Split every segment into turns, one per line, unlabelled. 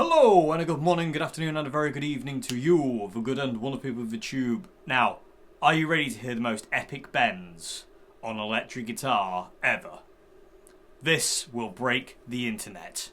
Hello, and a good morning, good afternoon, and a very good evening to you, the good and wonderful people of the tube. Now, are you ready to hear the most epic bends on an electric guitar ever? This will break the internet.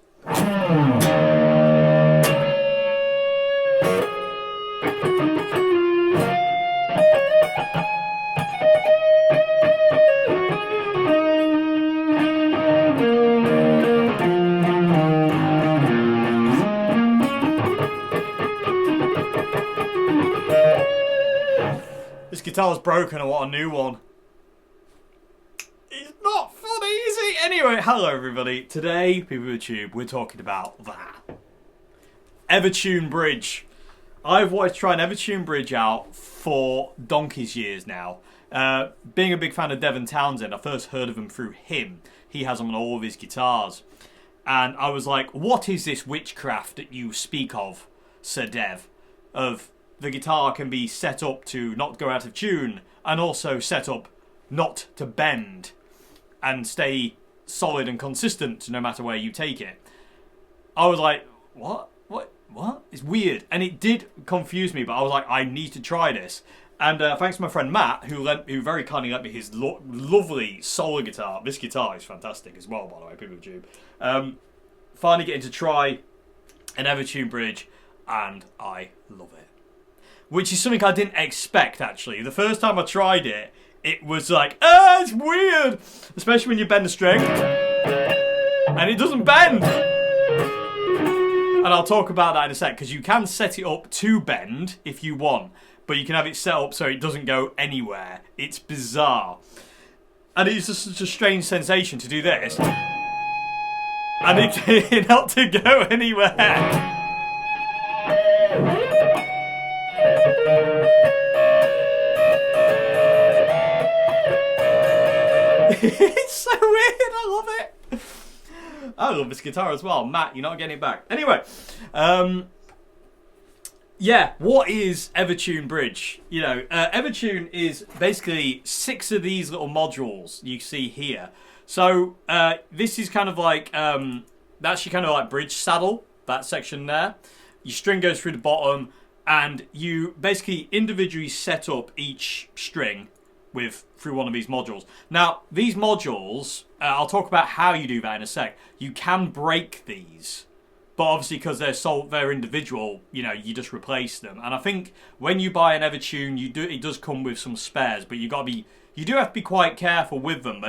This guitar's broken, I want a new one. It's not funny, is it? Anyway, hello everybody. Today, people of the tube, we're talking about that. Evertune bridge. I've wanted to try an Evertune bridge out for donkey's years now. Being a big fan of Devon Townsend, I first heard of him through him. He has them on all of his guitars. And I was like, what is this witchcraft that you speak of, Sir Dev? Of the guitar can be set up to not go out of tune and also set up not to bend and stay solid and consistent no matter where you take it. I was like, what? It's weird. And it did confuse me, but I was like, I need to try this. And thanks to my friend Matt, who very kindly lent me his lovely solar guitar. This guitar is fantastic as well, by the way, people of the tube. Finally getting to try an Evertune bridge, and I love it. Which is something I didn't expect, actually. The first time I tried it, it was like, it's weird! Especially when you bend the string. And it doesn't bend! And I'll talk about that in a sec, because you can set it up to bend if you want. But you can have it set up so it doesn't go anywhere. It's bizarre. And it's just such a strange sensation to do this. And it not to go anywhere. It's so weird, I love it. I love this guitar as well. Matt, you're not getting it back. Anyway, yeah, what is Evertune Bridge? You know, Evertune is basically 6 of these little modules you see here. So, this is kind of like, that's your kind of like bridge saddle, that section there. Your string goes through the bottom, and you basically individually set up each string through one of these modules. Now, these modules, I'll talk about how you do that in a sec. You can break these, but obviously because they're individual, you know, you just replace them. And I think when you buy an Evertune, it does come with some spares, but you do have to be quite careful with them.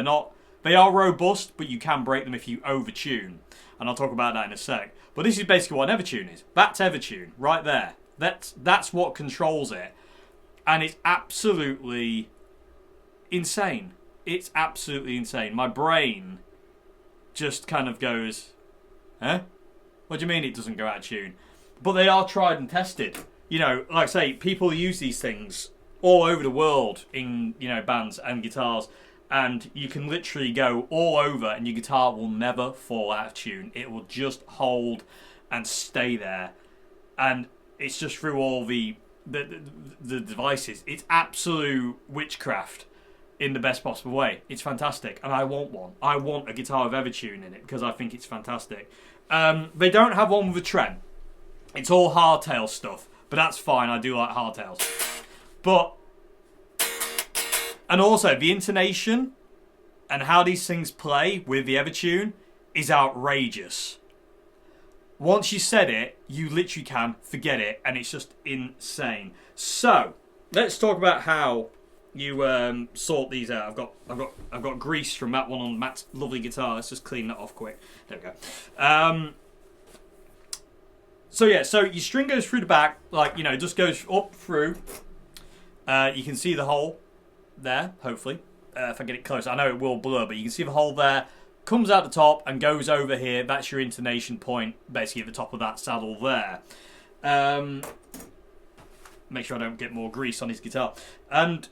They are robust, but you can break them if you overtune. And I'll talk about that in a sec. But this is basically what an Evertune is. That's Evertune, right there. That's what controls it. And it's absolutely insane. It's absolutely insane. My brain just kind of goes, huh? What do you mean it doesn't go out of tune? But they are tried and tested. You know, like I say, people use these things all over the world in, you know, bands and guitars. And you can literally go all over and your guitar will never fall out of tune. It will just hold and stay there. And it's just through all the devices. It's absolute witchcraft in the best possible way. It's fantastic. And I want one. I want a guitar with Evertune in it because I think it's fantastic. They don't have one with a trem. It's all hardtail stuff. But that's fine. I do like hardtails. And also, the intonation and how these things play with the Evertune is outrageous. Once you set it, you literally can forget it, and it's just insane. So, let's talk about how you sort these out. I've got grease from that one on Matt's lovely guitar. Let's just clean that off quick. There we go. So your string goes through the back, like, you know, just goes up through. You can see the hole there, hopefully. If I get it close, I know it will blur, but you can see the hole there. Comes out the top and goes over here. That's your intonation point, basically at the top of that saddle there. Make sure I don't get more grease on his guitar. And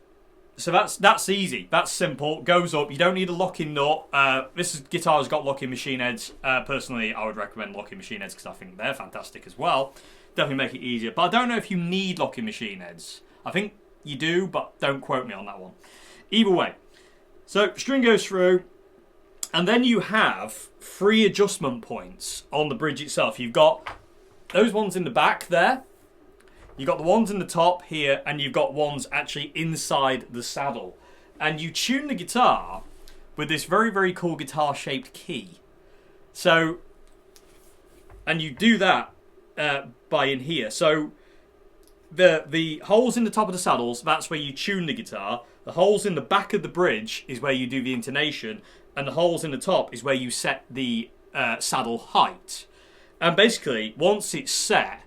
so that's easy. That's simple. Goes up. You don't need a locking nut. This guitar has got locking machine heads. Personally, I would recommend locking machine heads because I think they're fantastic as well. Definitely make it easier. But I don't know if you need locking machine heads. I think you do, but don't quote me on that one. Either way. So, string goes through. And then you have 3 adjustment points on the bridge itself. You've got those ones in the back there, you've got the ones in the top here, and you've got ones actually inside the saddle. And you tune the guitar with this very, very cool guitar-shaped key. So, and you do that by in here. So, the holes in the top of the saddles, that's where you tune the guitar. The holes in the back of the bridge is where you do the intonation. And the holes in the top is where you set the saddle height. And basically, once it's set,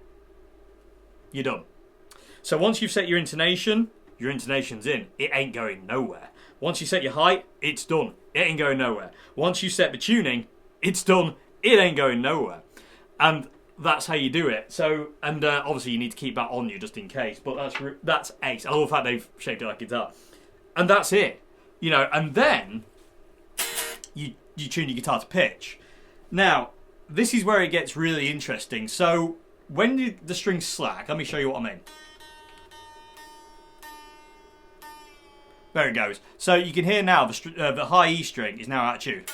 you're done. So once you've set your intonation's in. It ain't going nowhere. Once you set your height, it's done. It ain't going nowhere. Once you set the tuning, it's done. It ain't going nowhere. And that's how you do it. So, and obviously you need to keep that on you just in case. But that's ace. I love the fact they've shaped it like a guitar. And that's it. You know, and then you tune your guitar to pitch. Now, this is where it gets really interesting. So, when the string's slack, let me show you what I mean. There it goes. So you can hear now the high E string is now out of tune.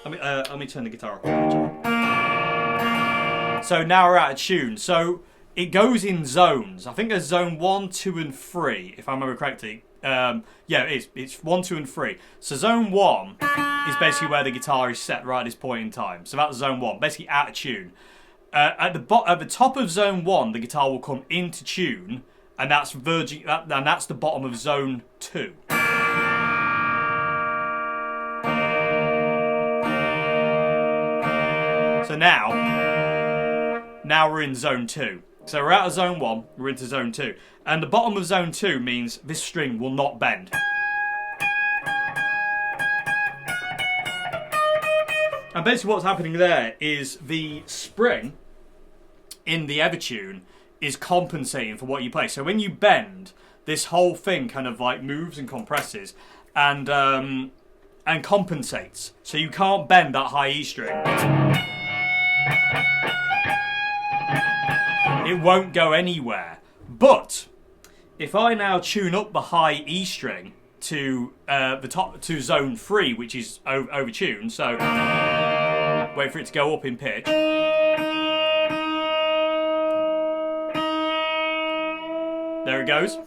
Let me turn the guitar off. So now we're out of tune. So it goes in zones. I think there's zone 1, 2, and 3, if I remember correctly. Yeah, it is. It's 1, 2, and 3. So zone 1 is basically where the guitar is set right at this point in time. So that's zone 1, basically out of tune. At the top of zone 1, the guitar will come into tune, and that's the bottom of zone 2. So now we're in zone 2. So we're out of zone 1, we're into zone 2. And the bottom of zone 2 means this string will not bend. And basically what's happening there is the spring in the Evertune is compensating for what you play. So when you bend, this whole thing kind of like moves and compresses and compensates. So you can't bend that high E string. It won't go anywhere. But if I now tune up the high E string to the top to zone 3, which is overtuned, so wait for it to go up in pitch. There it goes.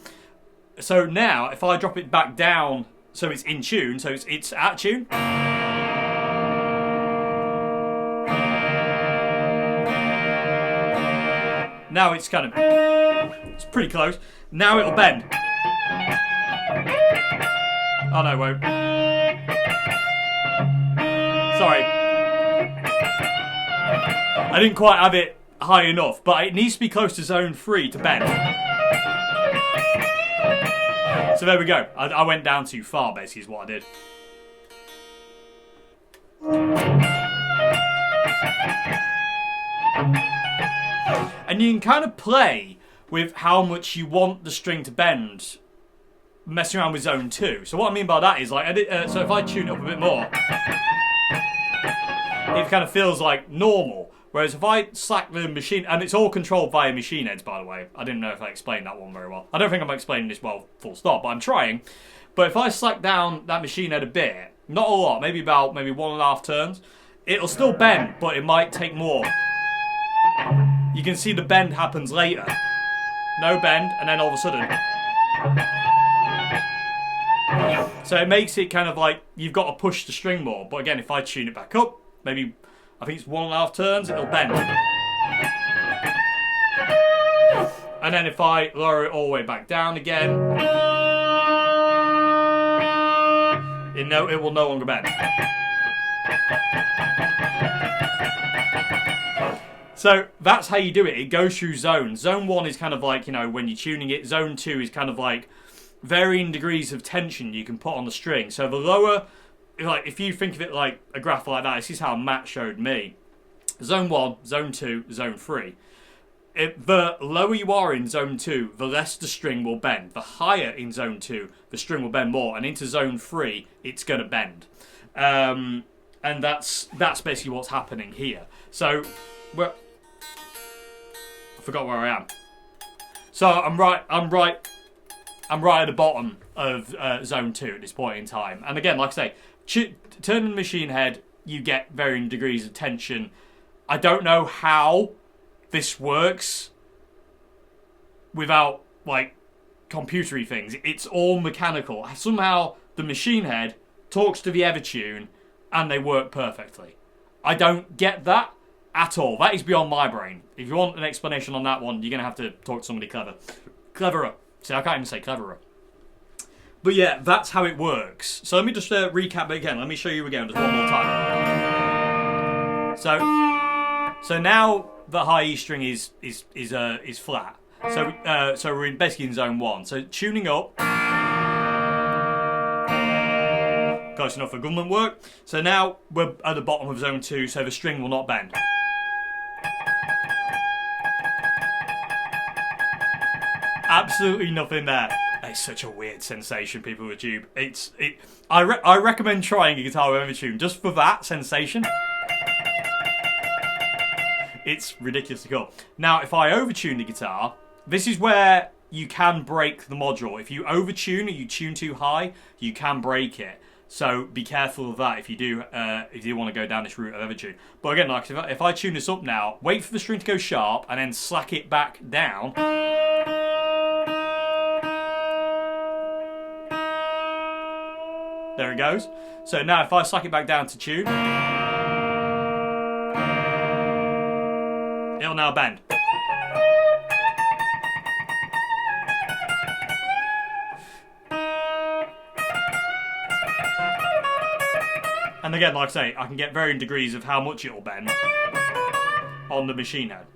So now, if I drop it back down, so it's in tune, so it's out of tune. Now it's kind of, it's pretty close. Now it'll bend. Oh no, it won't. Sorry. I didn't quite have it high enough, but it needs to be close to zone 3 to bend. So there we go. I went down too far, basically, is what I did. And you can kind of play with how much you want the string to bend, messing around with zone 2. So what I mean by that is, like, so if I tune it up a bit more, it kind of feels like normal. Whereas if I slack the machine, and it's all controlled via machine heads, by the way. I didn't know if I explained that one very well. I don't think I'm explaining this well, full stop, but I'm trying. But if I slack down that machine head a bit, not a lot, maybe 1.5 turns, it'll still bend, but it might take more. You can see the bend happens later. No bend, and then all of a sudden. So it makes it kind of like you've got to push the string more. But again, if I tune it back up, maybe I think it's 1.5 turns, it'll bend. And then if I lower it all the way back down again, it will no longer bend. So that's how you do it. It goes through zones. Zone 1 is kind of like, you know, when you're tuning it. Zone 2 is kind of like varying degrees of tension you can put on the string. So the lower, like if you think of it like a graph like that, this is how Matt showed me. Zone 1, Zone 2, Zone 3. The lower you are in Zone 2, the less the string will bend. The higher in Zone 2, the string will bend more. And into Zone 3, it's going to bend. And that's basically what's happening here. So, well, I forgot where I am. So I'm right at the bottom of Zone 2 at this point in time. And again, like I say, turning the machine head, you get varying degrees of tension. I don't know how this works without, like, computery things. It's all mechanical. Somehow the machine head talks to the Evertune and they work perfectly. I don't get that at all. That is beyond my brain. If you want an explanation on that one, you're going to have to talk to somebody cleverer. See, I can't even say cleverer. But yeah, that's how it works. So let me just recap it again. Let me show you again just one more time. So now the high E string is flat. So we're basically in zone 1. So tuning up, close enough for government work. So now we're at the bottom of zone 2, so the string will not bend. Absolutely nothing there. It's such a weird sensation, people with tube. I recommend trying a guitar with Evertune just for that sensation. It's ridiculously cool. Now, if I overtune the guitar, this is where you can break the module. If you overtune or you tune too high, you can break it. So be careful of that if you do want to go down this route of Evertune. But again, like if I tune this up now, wait for the string to go sharp and then slack it back down. There it goes. So now if I slack it back down to tune, it'll now bend. And again, like I say, I can get varying degrees of how much it'll bend on the machine head.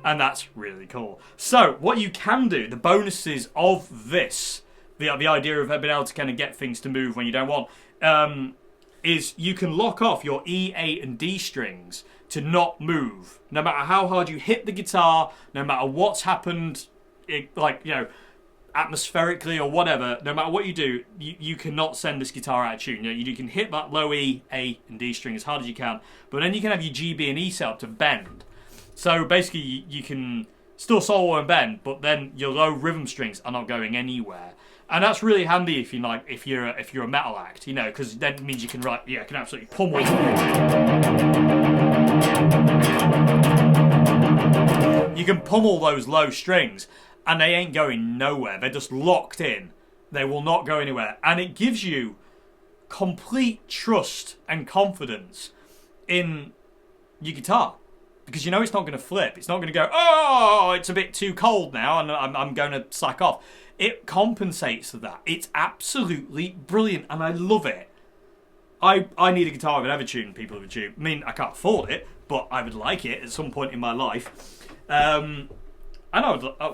And that's really cool. So, what you can do, the bonuses of this, the idea of being able to kind of get things to move when you don't want, is you can lock off your E, A, and D strings to not move. No matter how hard you hit the guitar, no matter what's happened, atmospherically or whatever, no matter what you do, you cannot send this guitar out of tune. You can hit that low E, A, and D string as hard as you can, but then you can have your G, B, and E set up to bend. So basically, you can still solo and bend, but then your low rhythm strings are not going anywhere. And that's really handy if you're a metal act, because then it means you can absolutely pummel. You can pummel those low strings, and they ain't going nowhere. They're just locked in. They will not go anywhere, and it gives you complete trust and confidence in your guitar. Because you know it's not going to flip. It's not going to go, oh, it's a bit too cold now and I'm going to slack off. It compensates for that. It's absolutely brilliant and I love it. I need a guitar with Evertune, people of Evertune. I mean, I can't afford it, but I would like it at some point in my life. And I would... I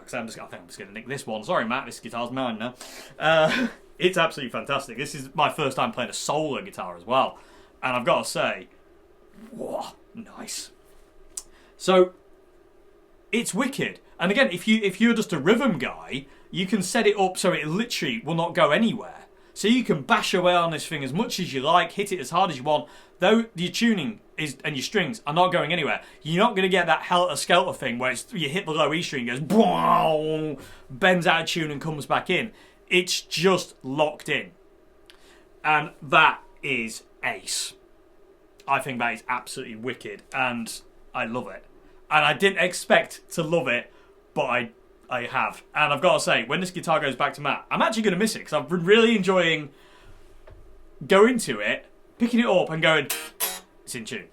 think I'm just going to nick this one. Sorry, Matt, this guitar's mine now. It's absolutely fantastic. This is my first time playing a solo guitar as well. And I've got to say, whoa, nice. So, it's wicked. And again, if you're just a rhythm guy, you can set it up so it literally will not go anywhere. So you can bash away on this thing as much as you like, hit it as hard as you want. Though your tuning and your strings are not going anywhere, you're not going to get that helter-skelter thing where you hit the low E string, goes boom, bends out of tune and comes back in. It's just locked in. And that is ace. I think that is absolutely wicked, and I love it. And I didn't expect to love it, but I have. And I've got to say, when this guitar goes back to Matt, I'm actually going to miss it, because I've been really enjoying going to it, picking it up and going, it's in tune.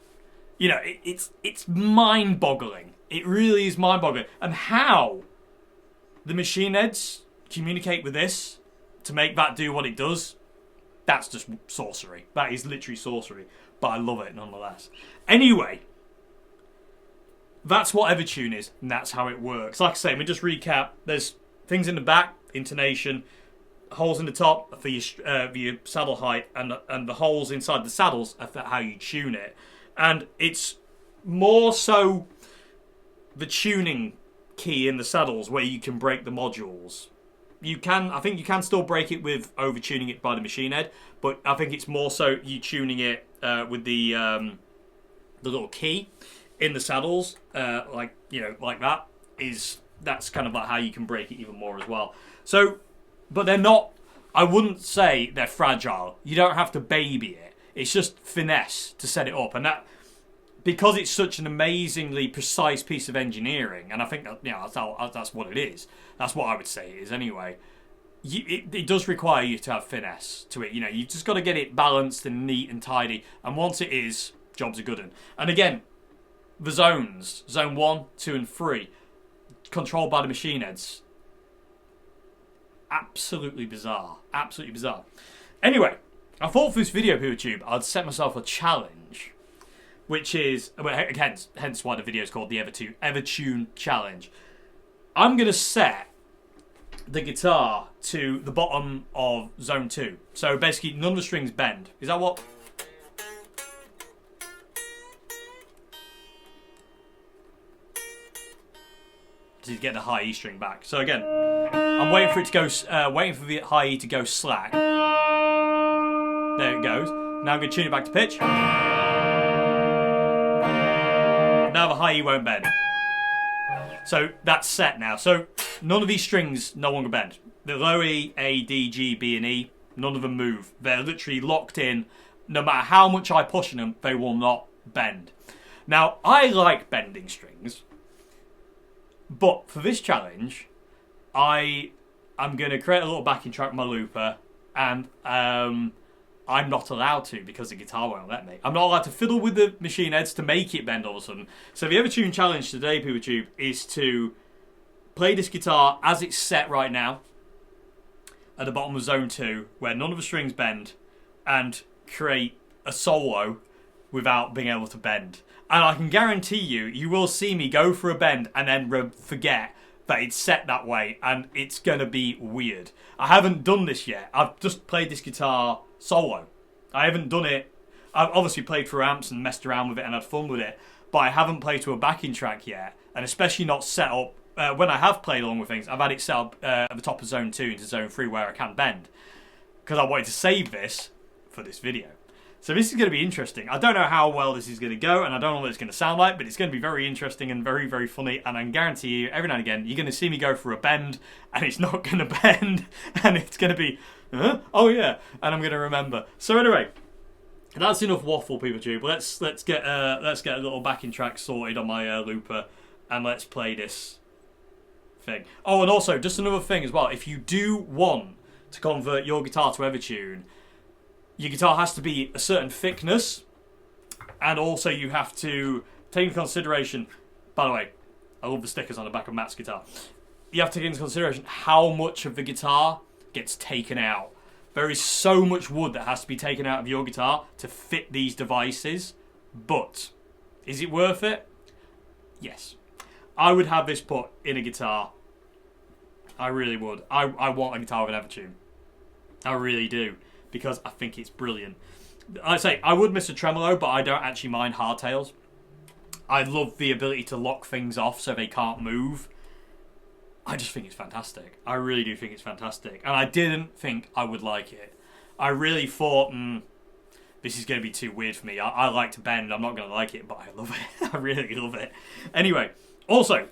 It's mind-boggling. It really is mind-boggling. And how the machine heads communicate with this to make that do what it does, that's just sorcery. That is literally sorcery. But I love it nonetheless. Anyway, that's what Evertune is, and that's how it works. Like I say, let me just recap. There's things in the back, intonation, holes in the top for your saddle height, and the holes inside the saddles are for how you tune it. And it's more so the tuning key in the saddles where you can break the modules. I think you can still break it with overtuning it by the machine head, but I think it's more so you tuning it with the little key in the saddles, like that. That's kind of like how you can break it even more as well. So, but they're not. I wouldn't say they're fragile. You don't have to baby it. It's just finesse to set it up, and because it's such an amazingly precise piece of engineering, and I think that, that's what it is. That's what I would say it is anyway. It does require you to have finesse to it. You've just got to get it balanced and neat and tidy. And once it is, job's a good one. And again, the zones, zone 1, 2, and 3, controlled by the machine heads. Absolutely bizarre. Absolutely bizarre. Anyway, I thought for this video, POTT, I'd set myself a challenge, which is, hence why the video is called the Evertune Challenge. I'm going to set the guitar to the bottom of zone 2. So basically, none of the strings bend. Is that what? To get the high E string back. So again, I'm waiting for it to go, waiting for the high E to go slack. There it goes. Now I'm going to tune it back to pitch. Now the high E won't bend. So that's set now. So none of these strings no longer bend. The low E, A, D, G, B, and E, none of them move. They're literally locked in. No matter how much I push on them, they will not bend. Now, I like bending strings. But for this challenge, I'm going to create a little backing track with my looper, and I'm not allowed to because the guitar won't let me. I'm not allowed to fiddle with the machine heads to make it bend all of a sudden. So the Evertune challenge today, POTT, is to play this guitar as it's set right now at the bottom of zone 2, where none of the strings bend, and create a solo without being able to bend. And I can guarantee you will see me go for a bend and then forget that it's set that way, and it's going to be weird. I haven't done this yet. I've just played this guitar solo. I haven't done it. I've obviously played for amps and messed around with it and had fun with it, but I haven't played to a backing track yet, and especially not set up. When I have played along with things, I've had it set up at the top of zone 2 into zone 3 where I can bend, because I wanted to save this for this video. So this is going to be interesting. I don't know how well this is going to go, and I don't know what it's going to sound like, but it's going to be very interesting and very, very funny, and I can guarantee you, every now and again, you're going to see me go for a bend, and it's not going to bend, and it's going to be, oh yeah, and I'm going to remember. So anyway, that's enough waffle, POTT. Let's get a little backing track sorted on my looper, and let's play this thing. Oh, and also, just another thing as well, if you do want to convert your guitar to Evertune, your guitar has to be a certain thickness, and also you have to take into consideration, by the way, I love the stickers on the back of Matt's guitar. You have to take into consideration how much of the guitar gets taken out. There is so much wood that has to be taken out of your guitar to fit these devices, but is it worth it? Yes. I would have this put in a guitar. I really would. I want a guitar with an Evertune. I really do, because I think it's brilliant. I say, I would miss a tremolo, but I don't actually mind hardtails. I love the ability to lock things off so they can't move. I just think it's fantastic. I really do think it's fantastic. And I didn't think I would like it. I really thought, this is going to be too weird for me. I like to bend, I'm not going to like it, but I love it. I really love it. Anyway, also,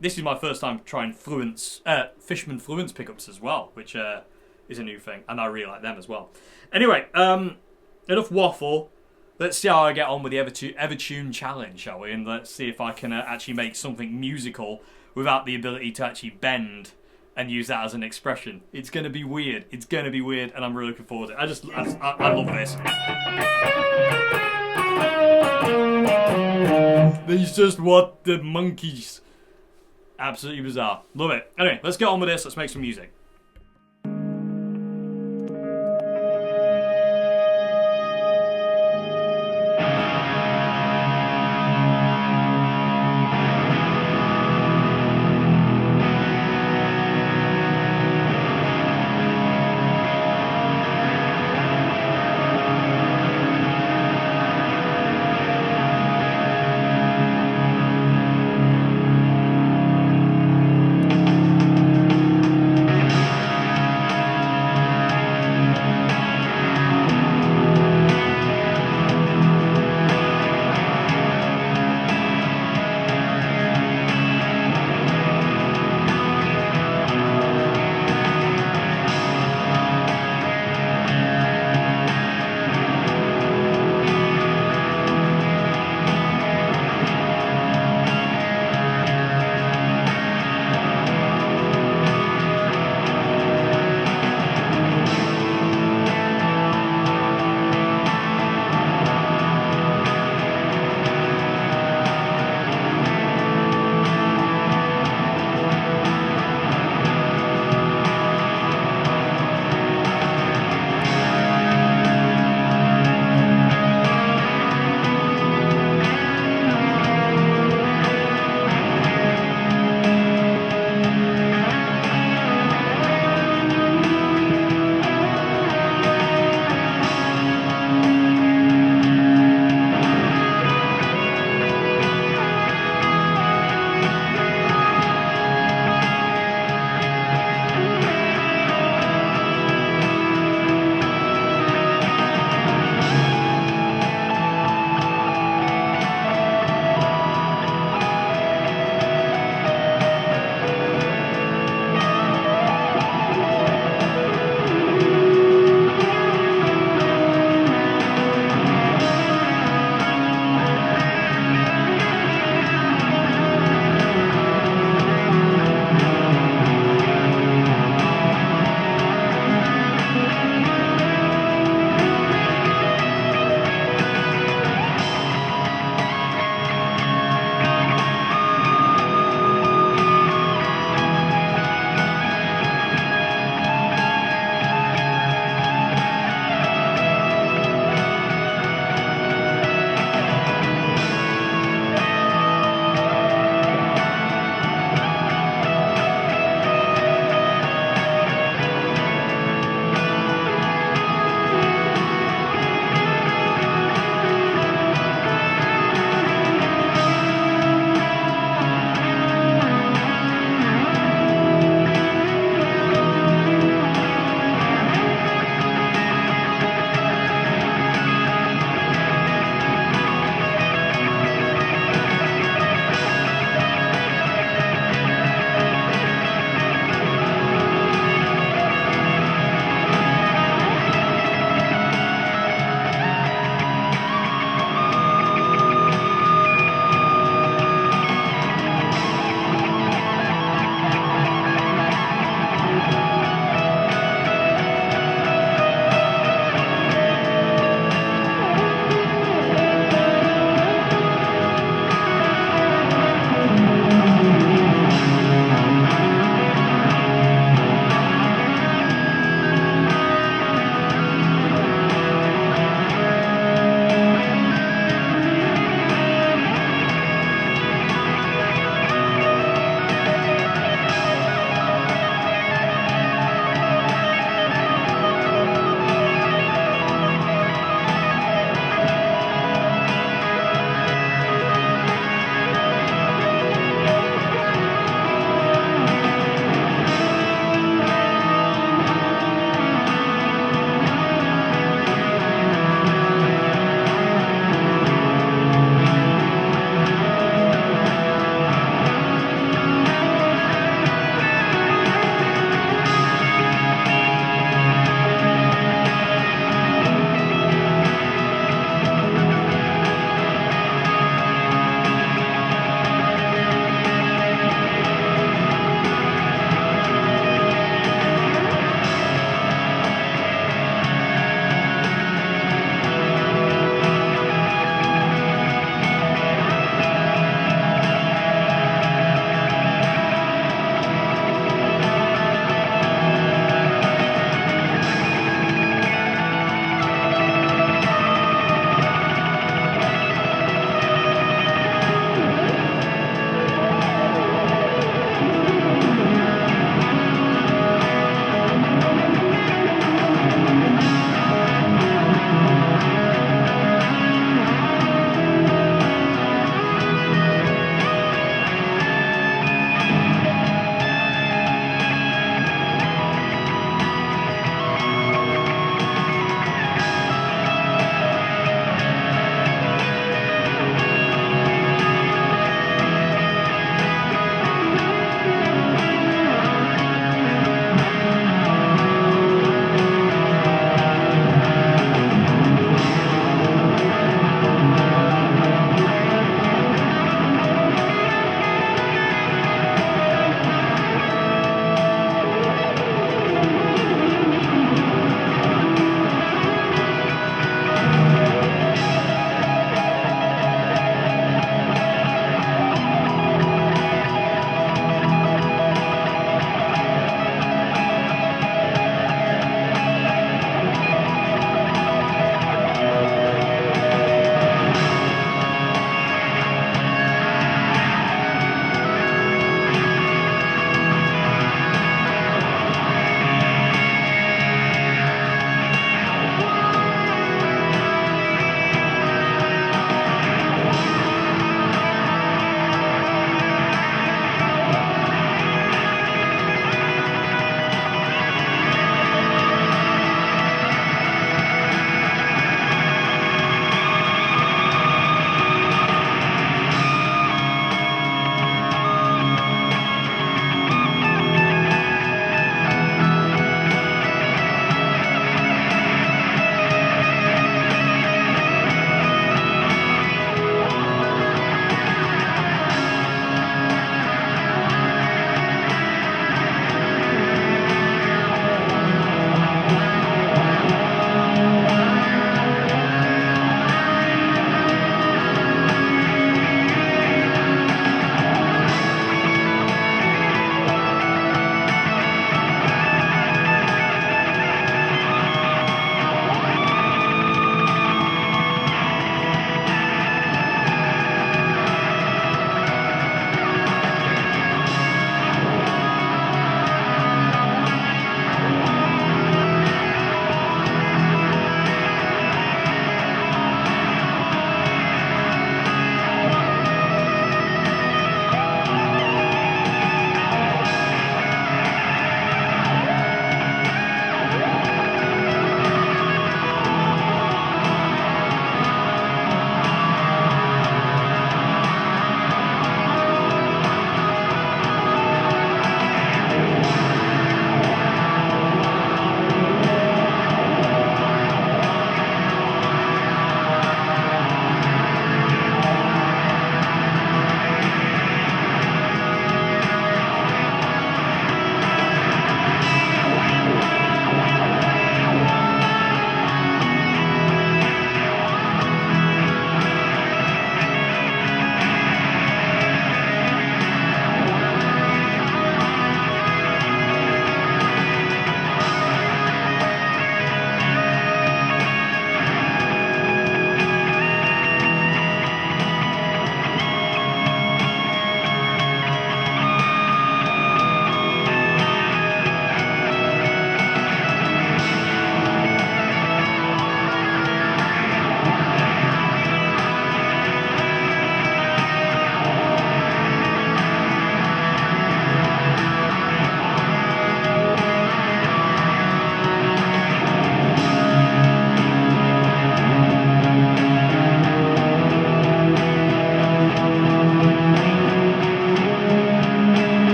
this is my first time trying Fishman Fluence pickups as well, which is a new thing, and I really like them as well. Anyway, enough waffle. Let's see how I get on with the Evertune challenge, shall we? And let's see if I can actually make something musical without the ability to actually bend and use that as an expression. It's going to be weird. It's going to be weird, and I'm really looking forward to it. I love this. This just what the monkeys. Absolutely bizarre. Love it. Anyway, let's get on with this. Let's make some music.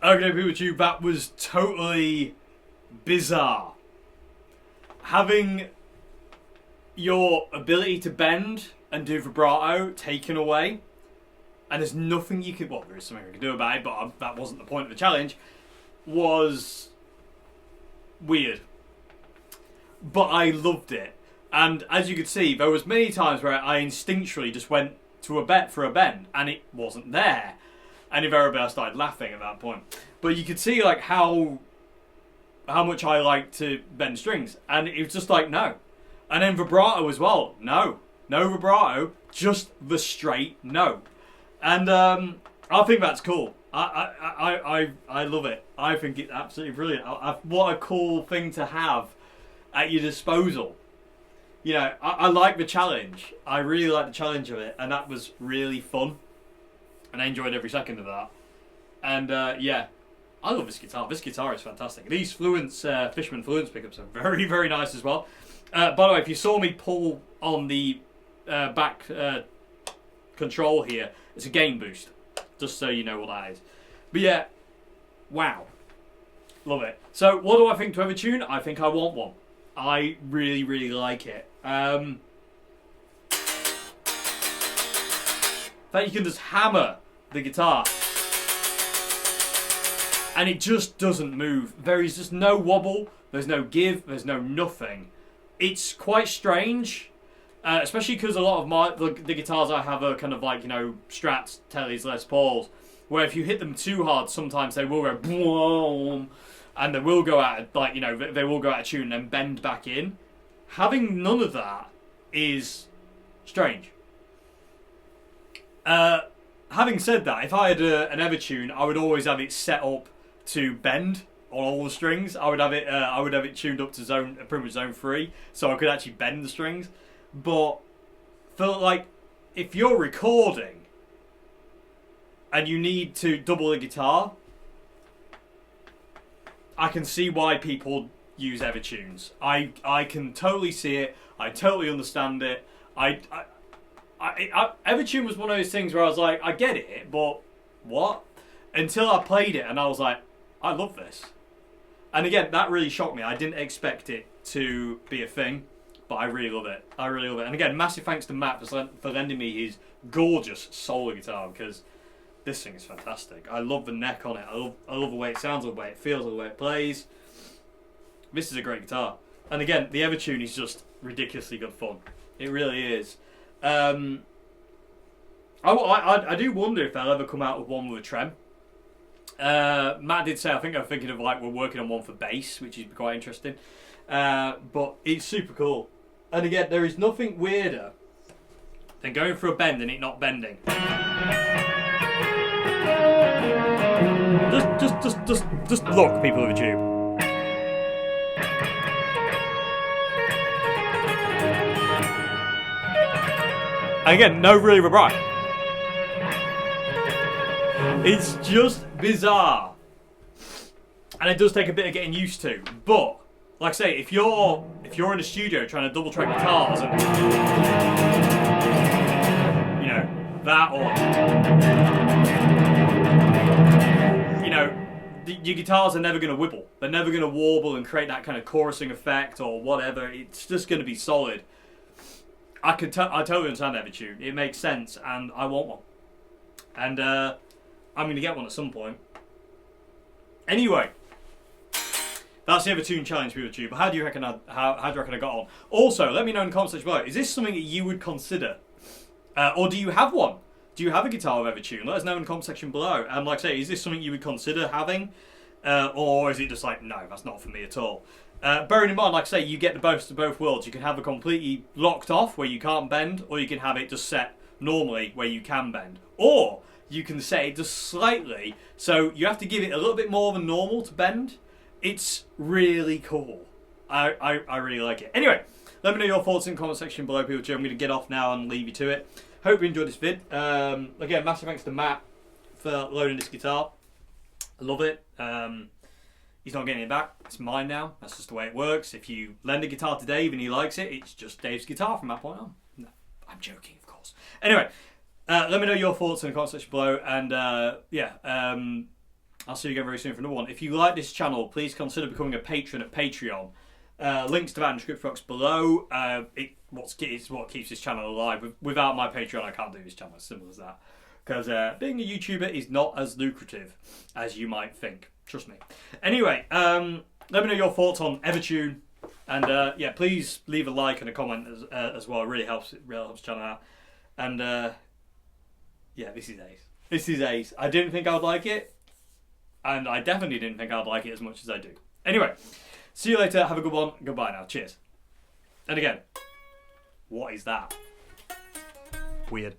Okay, POTT, that was totally bizarre. Having your ability to bend and do vibrato taken away, and there's nothing you can... Well, there is something we can do about it, but that wasn't the point of the challenge, was weird. But I loved it. And as you could see, there was many times where I instinctually just went to a bet for a bend, and it wasn't there. And invariably I started laughing at that point. But you could see like how much I like to bend strings. And it was just like, no. And then vibrato as well. No. No vibrato. Just the straight no. And I think that's cool. I love it. I think it's absolutely brilliant. What a cool thing to have at your disposal. You know, I like the challenge. I really like the challenge of it. And that was really fun. And I enjoyed every second of that. And yeah, I love this guitar. This guitar is fantastic. These Fluence, Fishman Fluence pickups are very, very nice as well. By the way, if you saw me pull on the back control here, it's a gain boost. Just so you know what that is. But yeah, wow. Love it. So what do I think to Evertune? I think I want one. I really, really like it. That you can just hammer the guitar and it just doesn't move. There is just no wobble, there's no give, there's no nothing. It's quite strange, especially because a lot of the guitars I have are kind of like, you know, Strats, Tellys, Les Pauls, where if you hit them too hard, sometimes they will go boom, and they will go out, like, you know, they will go out of tune and then bend back in. Having none of that is strange. Having said that, if I had an Evertune, I would always have it set up to bend on all the strings. I would have it tuned up to pretty much zone 3, so I could actually bend the strings. But for like, if you're recording and you need to double the guitar, I can see why people use Evertunes. I can totally see it. I totally understand it. Evertune was one of those things where I was like, I get it, but what? Until I played it and I was like, I love this. And again, that really shocked me. I didn't expect it to be a thing, but I really love it. I really love it. And again, massive thanks to Matt for lending me his gorgeous solo guitar, because this thing is fantastic. I love the neck on it. I love the way it sounds, the way it feels, the way it plays. This is a great guitar. And again, the Evertune is just ridiculously good fun. It really is. I do wonder if they'll ever come out with one with a trem. Matt did say, I think I'm thinking of like, we're working on one for bass, which is quite interesting. But it's super cool. And again, there is nothing weirder than going for a bend and it not bending. Just look, people of the tube. And again, no really vibrato. It's just bizarre. And it does take a bit of getting used to. But, like I say, if you're in a studio trying to double track guitars and, you know, that, or, you know, your guitars are never going to wibble. They're never going to warble and create that kind of chorusing effect or whatever. It's just going to be solid. I totally understand Evertune. It makes sense, and I want one. And I'm going to get one at some point. Anyway, that's the Evertune challenge, POTT. But how do you reckon I got on? Also, let me know in the comments section below. Is this something that you would consider, or do you have one? Do you have a guitar with Evertune? Let us know in the comment section below. And like I say, is this something you would consider having, or is it just like, no, that's not for me at all? Bearing in mind, like I say, you get the best of both worlds. You can have it completely locked off where you can't bend, or you can have it just set normally where you can bend. Or you can set it just slightly, so you have to give it a little bit more than normal to bend. It's really cool. I really like it. Anyway, let me know your thoughts in the comment section below, POTT. I'm going to get off now and leave you to it. Hope you enjoyed this vid. Again, massive thanks to Matt for loading this guitar. I love it. He's not getting it back. It's mine now. That's just the way it works. If you lend a guitar to Dave and he likes it, it's just Dave's guitar from that point on. No, I'm joking, of course. Anyway, let me know your thoughts in the comment section below. And yeah, I'll see you again very soon for another one. If you like this channel, please consider becoming a patron at Patreon. Links to that in the description box below. It's what keeps this channel alive. Without my Patreon, I can't do this channel. As simple as that. Because being a YouTuber is not as lucrative as you might think. Trust me. Anyway, let me know your thoughts on Evertune. And yeah, please leave a like and a comment as well. It really helps. It really helps the channel out. And yeah, this is ace. This is ace. I didn't think I would like it. And I definitely didn't think I'd like it as much as I do. Anyway, see you later. Have a good one. Goodbye now. Cheers. And again, what is that? Weird.